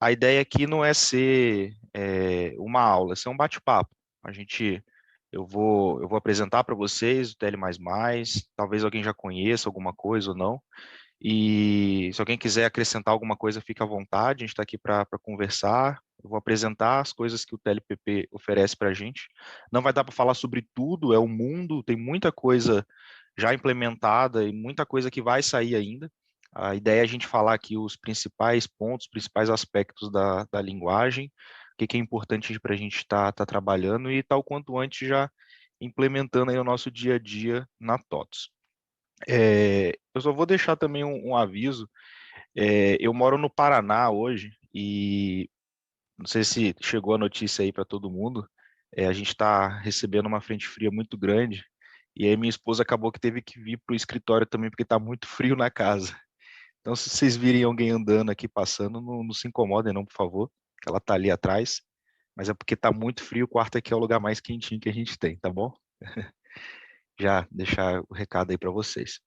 A ideia aqui não é ser uma aula, é ser um bate-papo. Eu vou apresentar para vocês o TL++, talvez alguém já conheça alguma coisa ou não. E se alguém quiser acrescentar alguma coisa, fica à vontade, a gente está aqui para conversar. Eu vou apresentar as coisas que o TLPP oferece para a gente. Não vai dar para falar sobre tudo, é o mundo, tem muita coisa já implementada e muita coisa que vai sair ainda. A ideia é a gente falar aqui os principais pontos, os principais aspectos da linguagem, o que é importante para a gente estar trabalhando e tal quanto antes já implementando aí o nosso dia a dia na TOTS. Eu só vou deixar também um aviso. Eu moro no Paraná hoje e não sei se chegou a notícia aí para todo mundo. A gente está recebendo uma frente fria muito grande e aí minha esposa acabou que teve que vir para o escritório também porque está muito frio na casa. Então, se vocês virem alguém andando aqui passando, não se incomodem não, por favor, que ela está ali atrás. Mas é porque está muito frio, o quarto aqui é o lugar mais quentinho que a gente tem, tá bom? Já deixar o recado aí para vocês.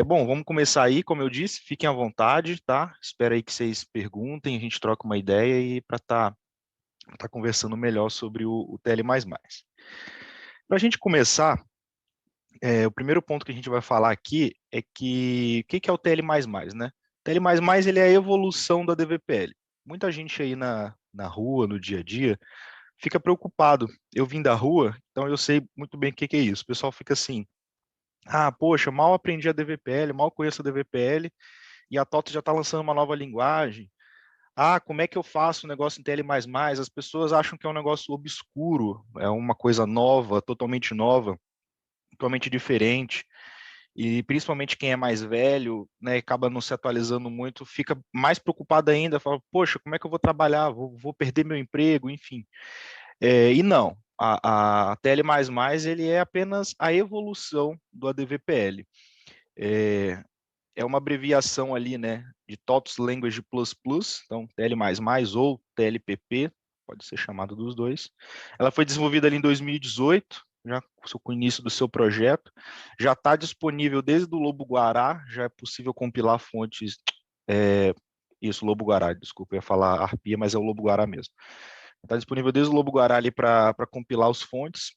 Bom, vamos começar aí, como eu disse, fiquem à vontade, tá? Espero aí que vocês perguntem, a gente troca uma ideia e para tá conversando melhor sobre o TL++. Para a gente começar, o primeiro ponto que a gente vai falar aqui é que o que é o TL++, né? O TL++ ele é a evolução da DVPL. Muita gente aí na rua, no dia a dia, fica preocupado. Eu vim da rua, então eu sei muito bem o que é isso. O pessoal fica assim, poxa, mal aprendi a DVPL, mal conheço a DVPL, e a TOTO já está lançando uma nova linguagem. Como é que eu faço um negócio em TL++? As pessoas acham que é um negócio obscuro, é uma coisa nova, totalmente diferente. E principalmente quem é mais velho, né, acaba não se atualizando muito, fica mais preocupado ainda, fala, poxa, como é que eu vou trabalhar? Vou perder meu emprego, enfim. E não, a TL++ ele é apenas a evolução do ADVPL. É uma abreviação ali, né, de TOTS Language Plus Plus, então TL++ ou TLPP, pode ser chamado dos dois. Ela foi desenvolvida ali em 2018, já com o início do seu projeto, já está disponível desde o Lobo Guará, já é possível compilar fontes, isso, Lobo Guará, desculpa, eu ia falar Arpia, mas é o Lobo Guará mesmo. Está disponível desde o Lobo Guará ali para compilar os fontes,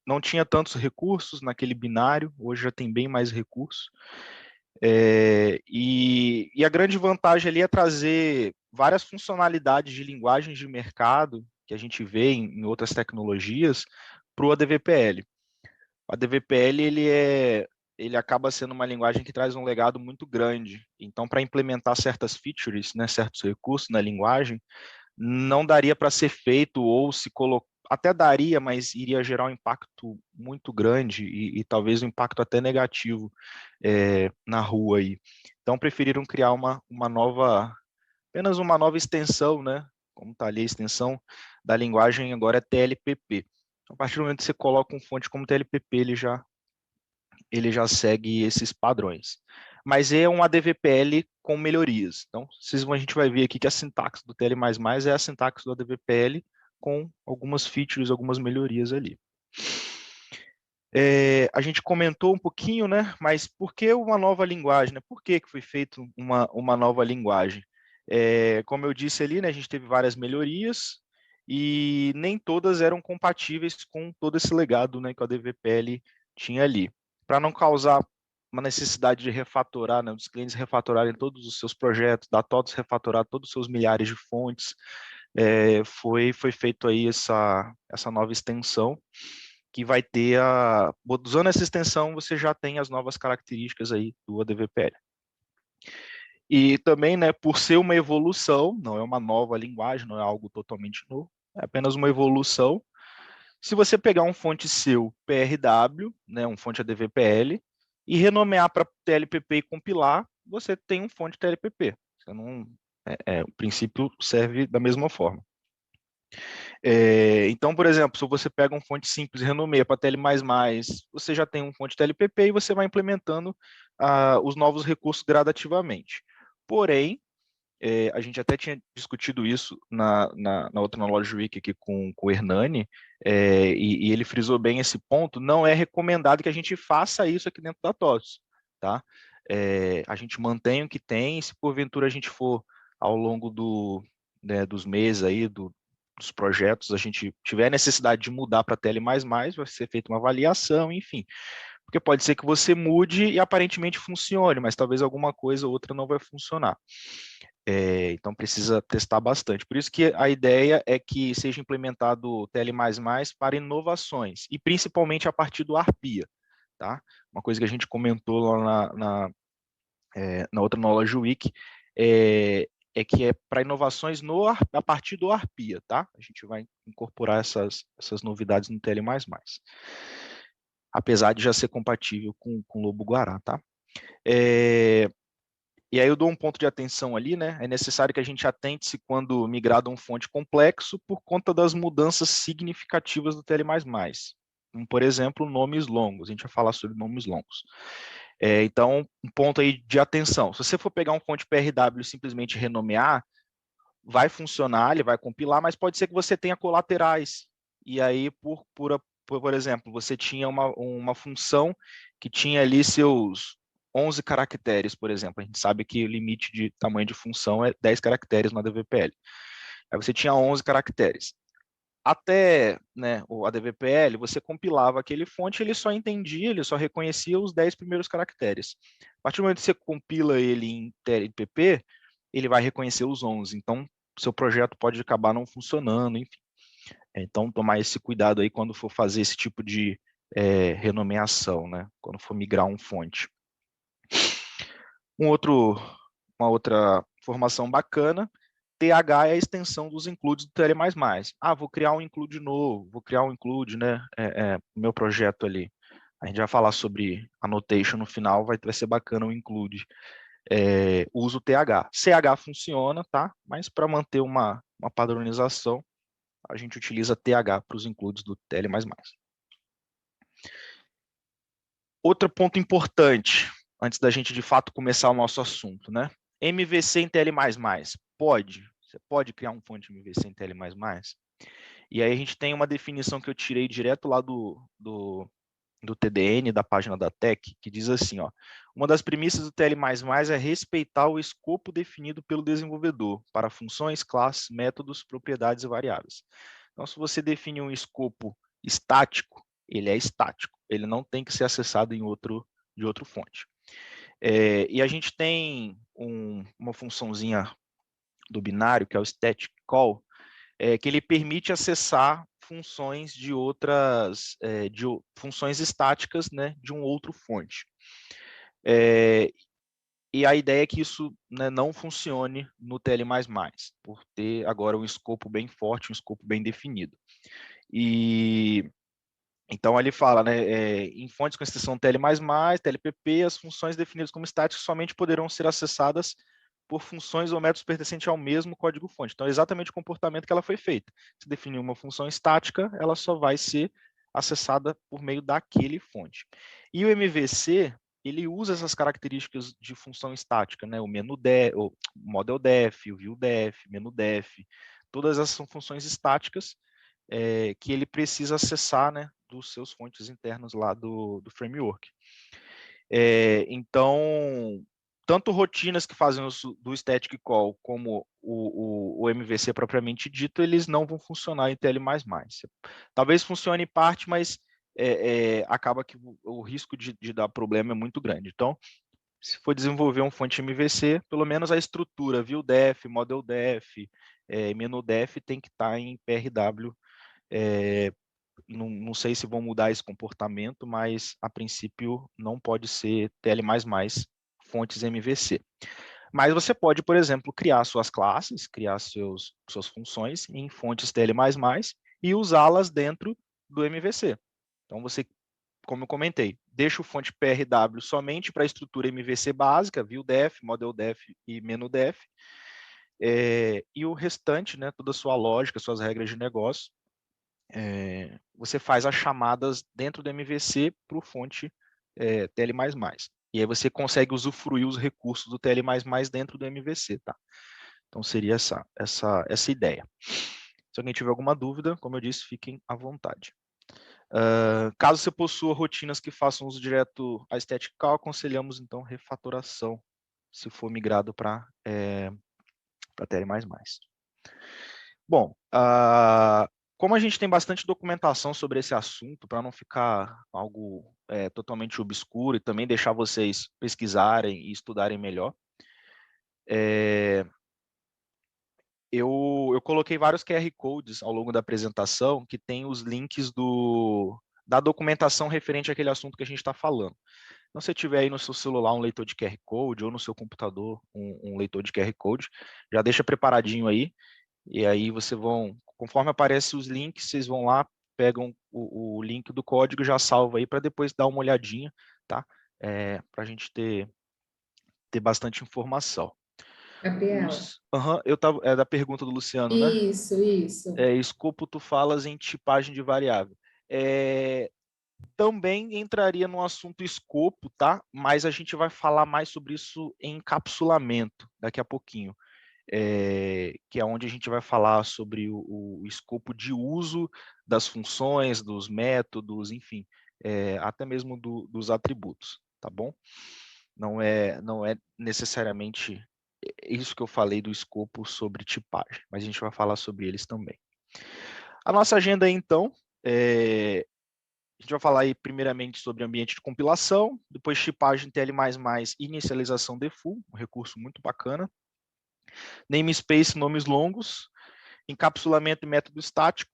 não tinha tantos recursos naquele binário, hoje já tem bem mais recursos. E a grande vantagem ali é trazer várias funcionalidades de linguagens de mercado que a gente vê em outras tecnologias para o ADVPL. O ADVPL ele acaba sendo uma linguagem que traz um legado muito grande. Então, para implementar certas features, né, certos recursos na linguagem, não daria para ser feito ou se colocar, até daria, mas iria gerar um impacto muito grande e talvez um impacto até negativo na rua aí. Então preferiram criar uma nova, apenas uma nova extensão, né? Como está ali a extensão da linguagem agora é TLPP. A partir do momento que você coloca um fonte como TLPP, ele já segue esses padrões. Mas é um ADVPL com melhorias. Então, a gente vai ver aqui que a sintaxe do TL++ é a sintaxe do ADVPL com algumas features, algumas melhorias ali. A gente comentou um pouquinho, né? Mas por que uma nova linguagem? Né? Por que foi feita uma nova linguagem? Como eu disse ali, né, a gente teve várias melhorias e nem todas eram compatíveis com todo esse legado, né, que o ADVPL tinha ali. Para não causar uma necessidade de refatorar, né, dos clientes refatorarem todos os seus projetos, da TOTOS refatorar todos os seus milhares de fontes, foi feito aí essa nova extensão que vai ter usando essa extensão, você já tem as novas características aí do ADVPL. E também, né, por ser uma evolução, não é uma nova linguagem, não é algo totalmente novo, é apenas uma evolução. Se você pegar um fonte seu PRW, né, um fonte ADVPL, e renomear para TLPP e compilar, você tem um fonte TLPP. Você não, o princípio serve da mesma forma. Então, por exemplo, se você pega um fonte simples e renomeia para TL++, você já tem um fonte TLPP e você vai implementando os novos recursos gradativamente. Porém, a gente até tinha discutido isso na outra Knowledge Week aqui com o Hernani, e ele frisou bem esse ponto, não é recomendado que a gente faça isso aqui dentro da TOTS, tá? a gente mantém o que tem, e se porventura a gente for ao longo dos meses aí, dos projetos, a gente tiver necessidade de mudar para TL++, vai ser feita uma avaliação, enfim. Porque pode ser que você mude e aparentemente funcione, mas talvez alguma coisa ou outra não vai funcionar. Então precisa testar bastante. Por isso que a ideia é que seja implementado o TL++ para inovações, e principalmente a partir do ARPIA. Tá? Uma coisa que a gente comentou lá na outra Knowledge Week é que é para inovações a partir do ARPIA. Tá? A gente vai incorporar essas novidades no TL++. Apesar de já ser compatível com o Lobo Guará. Tá? E aí eu dou um ponto de atenção ali, né? É necessário que a gente atente-se quando migrar de um fonte complexo por conta das mudanças significativas do TL++. Como, por exemplo, nomes longos. A gente vai falar sobre nomes longos. Então, um ponto aí de atenção. Se você for pegar um fonte PRW e simplesmente renomear, vai funcionar, ele vai compilar, mas pode ser que você tenha colaterais. E aí, por exemplo, você tinha uma função que tinha ali seus 11 caracteres, por exemplo. A gente sabe que o limite de tamanho de função é 10 caracteres na DVPL. Aí você tinha 11 caracteres. Até, né, o ADVPL, você compilava aquele fonte, ele só entendia, ele só reconhecia os 10 primeiros caracteres. A partir do momento que você compila ele em TLPP, ele vai reconhecer os 11. Então, seu projeto pode acabar não funcionando, enfim. Então, tomar esse cuidado aí quando for fazer esse tipo de renomeação, né? Quando for migrar um fonte. Uma outra informação bacana, TH é a extensão dos includes do TL++. Vou criar um include novo, vou criar um include, né? Meu projeto ali. A gente vai falar sobre annotation no final, vai ser bacana o include. Uso TH. CH funciona, tá? Mas para manter uma padronização, a gente utiliza TH para os includes do TL++. Outro ponto importante, antes da gente de fato começar o nosso assunto, né? MVC em TL++. Pode. Você pode criar um fonte MVC em TL++. E aí a gente tem uma definição que eu tirei direto lá do TDN, da página da Tech, que diz assim, ó, uma das premissas do TL++ é respeitar o escopo definido pelo desenvolvedor para funções, classes, métodos, propriedades e variáveis. Então, se você define um escopo estático, ele é estático, ele não tem que ser acessado de outro fonte. E a gente tem uma funçãozinha do binário, que é o static call, que ele permite acessar funções de funções estáticas, né, de um outro fonte. E a ideia é que isso, né, não funcione no TL++, por ter agora um escopo bem forte, um escopo bem definido. E então ele fala, né, em fontes com extensão TL++, TLPP, as funções definidas como estáticas somente poderão ser acessadas por funções ou métodos pertencentes ao mesmo código-fonte. Então, é exatamente o comportamento que ela foi feita. Se definir uma função estática, ela só vai ser acessada por meio daquele fonte. E o MVC, ele usa essas características de função estática, né? O menu def, o model def, o view def, menu def, todas essas são funções estáticas que ele precisa acessar, né, dos seus fontes internas lá do framework. Então, tanto rotinas que fazem uso do static call como o MVC propriamente dito, eles não vão funcionar em TL++. Talvez funcione em parte, mas acaba que o risco de dar problema é muito grande. Então, se for desenvolver um fonte MVC, pelo menos a estrutura viewDef, modeldef, menudef tem que estar em PRW. Não sei se vão mudar esse comportamento, mas a princípio não pode ser TL++ fontes MVC. Mas você pode, por exemplo, criar suas classes, criar suas funções em fontes TL++ e usá-las dentro do MVC. Então você, como eu comentei, deixa o fonte PRW somente para a estrutura MVC básica, viewDef, modeldef e menudef, e o restante, né, toda a sua lógica, suas regras de negócio, você faz as chamadas dentro do MVC para o fonte TL++. E aí você consegue usufruir os recursos do TL++ dentro do MVC, tá? Então seria essa ideia. Se alguém tiver alguma dúvida, como eu disse, fiquem à vontade. Caso você possua rotinas que façam uso direto a Statical, aconselhamos então refatoração, se for migrado para TL++. Bom, como a gente tem bastante documentação sobre esse assunto, para não ficar algo totalmente obscuro e também deixar vocês pesquisarem e estudarem melhor, eu coloquei vários QR Codes ao longo da apresentação que tem os links da documentação referente àquele assunto que a gente está falando. Então, se você tiver aí no seu celular um leitor de QR Code ou no seu computador um leitor de QR Code, já deixa preparadinho aí, e aí conforme aparecem os links, vocês vão lá, pegam o link do código e já salva aí para depois dar uma olhadinha, tá? Para a gente ter bastante informação. Gabriela. É da pergunta do Luciano, né? Isso. Escopo, tu falas em tipagem de variável. Também entraria no assunto escopo, tá? Mas a gente vai falar mais sobre isso em encapsulamento daqui a pouquinho. Que é onde a gente vai falar sobre o escopo de uso das funções, dos métodos, enfim, até mesmo dos atributos, tá bom? Não é necessariamente isso que eu falei do escopo sobre tipagem, mas a gente vai falar sobre eles também. A nossa agenda aí, então, a gente vai falar aí primeiramente sobre ambiente de compilação, depois tipagem TL++, inicialização default, um recurso muito bacana. Namespace, nomes longos, encapsulamento e método estático,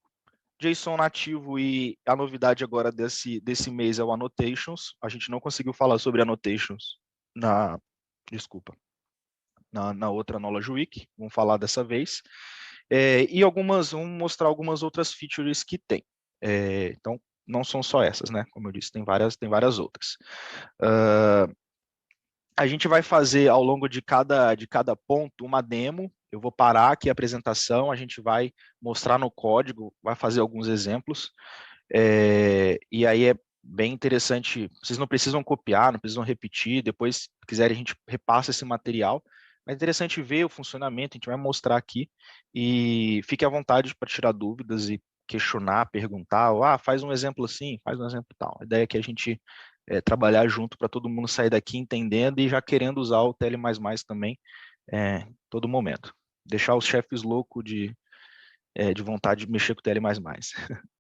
JSON nativo e a novidade agora desse mês é o annotations. A gente não conseguiu falar sobre annotations na outra Knowledge Week, vamos falar dessa vez. E vamos mostrar algumas outras features que tem. Então, não são só essas, né? Como eu disse, tem várias outras. A gente vai fazer ao longo de cada ponto uma demo. Eu vou parar aqui a apresentação, a gente vai mostrar no código, vai fazer alguns exemplos. E aí é bem interessante, vocês não precisam copiar, não precisam repetir, depois, se quiserem, a gente repassa esse material. Mas é interessante ver o funcionamento, a gente vai mostrar aqui, e fique à vontade para tirar dúvidas e questionar, perguntar, faz um exemplo assim, faz um exemplo tal. A ideia é que a gente trabalhar junto para todo mundo sair daqui entendendo e já querendo usar o TL++ também todo momento. Deixar os chefes loucos de vontade de mexer com o TL++.